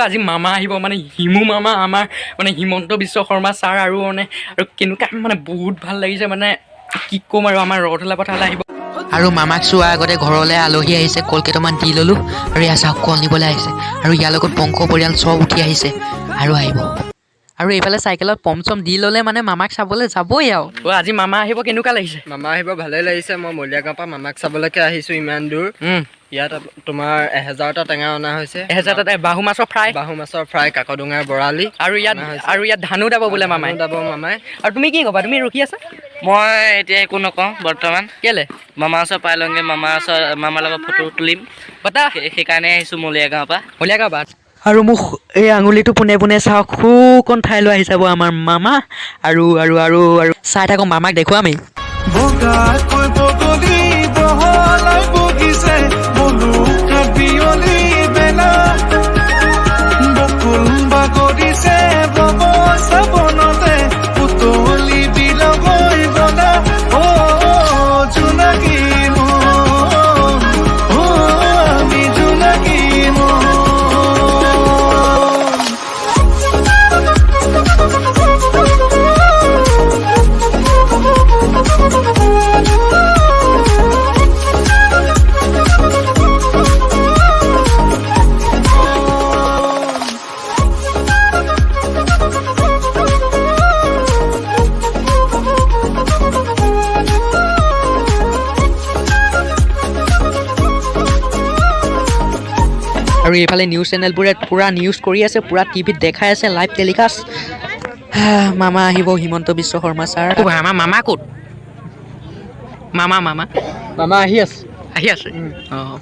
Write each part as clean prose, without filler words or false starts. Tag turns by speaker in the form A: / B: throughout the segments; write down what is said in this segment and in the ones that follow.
A: আজি মামা আহিব মানে হিমু মামা আমাৰ মানে হিমন্ত বিশ্ব শৰ্মা ছাৰ আৰু কেনেকুৱা মানে বহুত ভাল লাগিছে মানে কি ক'ম আৰু আমাৰ ৰহঢলা পথাৰলৈ আহিব
B: আৰু মামাক চোৱাৰ আগতে ঘৰলৈ আলহী আহিছে কল কেইটামান দি ল'লোঁ আৰু এয়া চাওক কল নিবলৈ আহিছে আৰু ইয়াৰ লগত বংশ পৰিয়াল চব উঠি আহিছে আৰু আহিব আৰু এইফালে চাইকেলত পম চম দি ল'লে মানে মামাক চাবলৈ যাবই আৰু
A: আজি মামা আহিব কেনেকুৱা লাগিছে
C: মামা আহিব ভালেই লাগিছে মই মলীয়াগাঁৱৰ পৰা মামাক চাবলৈকে আহিছোঁ ইমান দূৰ ইয়াত তোমাৰ 1000টা টেঙা অনা হৈছে
A: 1000টা বাহু মাছৰ ফ্ৰাই
C: কাকডোঙাৰ বৰালি
A: আৰু ইয়াত ধানো দাব বোলে মামাই আৰু তুমি কি ক'বা তুমি ৰখি আছা
D: মই এতিয়া একো নকওঁ বৰ্তমান
A: কেলে
D: মামাৰ ওচৰত পাই লওঁগৈ মামাৰ লগত ফটো তুলিম
A: বতা
D: সেইকাৰণে আহিছোঁ মলীয়াগাঁৱৰ পৰা
B: আৰু মোক এই আঙুলিটো পোনে পোনে চাওক খুকণ ঠাইলৈ আহি চাব আমাৰ মামা আৰু আৰু আৰু আৰু চাই থাকোঁ মামাক দেখুৱামেই আৰু এইফালে নিউজ চেনেলবোৰে পূৰা নিউজ কৰি আছে পূৰা টিভিত দেখাই আছে লাইভ টেলিকাষ্ট মামা আহিব হিমন্ত বিশ্ব শৰ্মা ছাৰ
A: আমাৰ মামা ক'ত মামা
C: আহি আছে
A: অঁ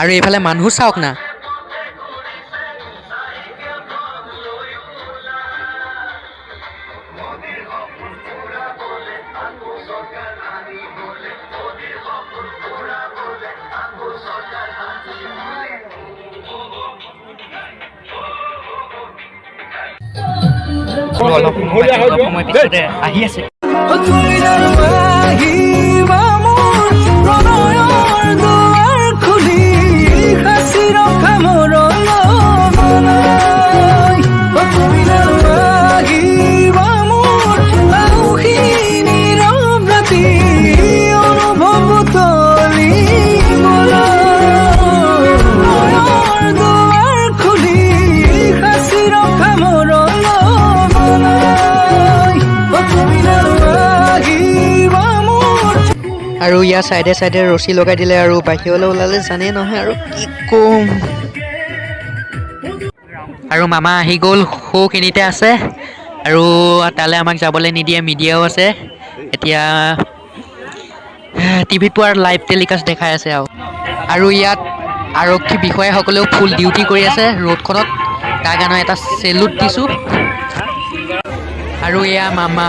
B: আৰু এইফালে মানুহ চাওক না
A: সময় পিছতে আহি আছে
B: আৰু ইয়াৰ চাইডে চাইডে ৰছী লগাই দিলে আৰু বাহিৰলৈ ওলালে জানেই নহয় আৰু কি ক'ম আৰু মামা আহি গ'ল সৌখিনিতে আছে আৰু তালৈ আমাক যাবলৈ নিদিয়ে মিডিয়াও আছে এতিয়া টিভিত পোৱাৰ লাইভ টেলিকাষ্ট দেখাই আছে আৰু ইয়াত আৰক্ষী বিষয়াসকলেও ফুল ডিউটি কৰি আছে ৰোডখনত তাৰ কাৰণে এটা চেলুট দিছোঁ আৰু এয়া মামা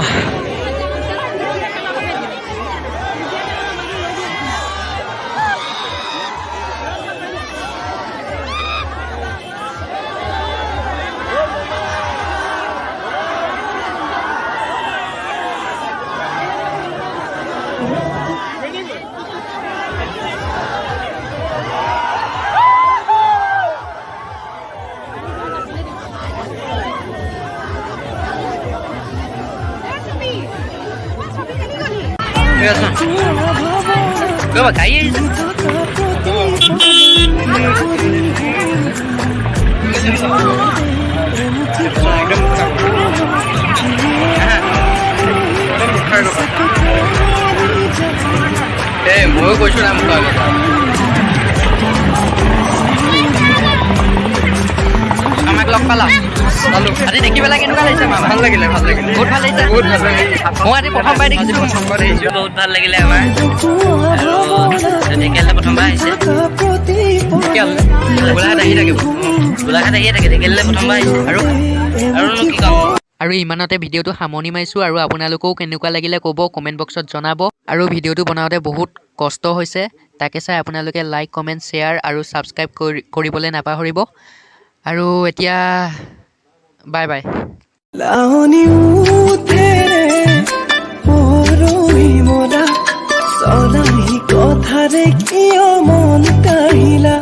A: Coba kayak মই কৈছো না মোক আমাক লগ পালা
C: চালো
B: আজি দেখি পেলাই কেনেকুৱা লাগিছে মামা
C: ভাল লাগিলে
B: বহুত ভাল লাগিছে
C: বহুত ভাল লাগিলে
B: মই আজি প্ৰথমবাৰ দেখিছোঁ
C: প্ৰথমবাৰ দেখিছোঁ
D: বহুত ভাল লাগিলে আমাৰ আৰু ঢেকীয়ালে প্ৰথমবাৰ আহিছে
C: গোলাঘাট আহি থাকিব
D: গোলাঘাট আহিয়ে থাকে ঢেকীয়ালে প্ৰথমবাৰ আহিছে আৰুনো কি ক'ম
B: আৰু ইমানতে ভিডিঅ'টো সামৰণি মাৰিছোঁ আৰু আপোনালোকেও কেনেকুৱা লাগিলে ক'ব কমেণ্ট বক্সত জনাব আৰু ভিডিঅ'টো বনাওঁতে বহুত কষ্ট হৈছে তাকে চাই আপোনালোকে লাইক কমেণ্ট শ্বেয়াৰ আৰু ছাবস্ক্ৰাইব কৰিবলৈ নাপাহৰিব আৰু এতিয়া বাই বাই
E: লাহনি উঠেৰে পৰহি মৰা চলাহি কথাৰে কিয় মন কাহিলা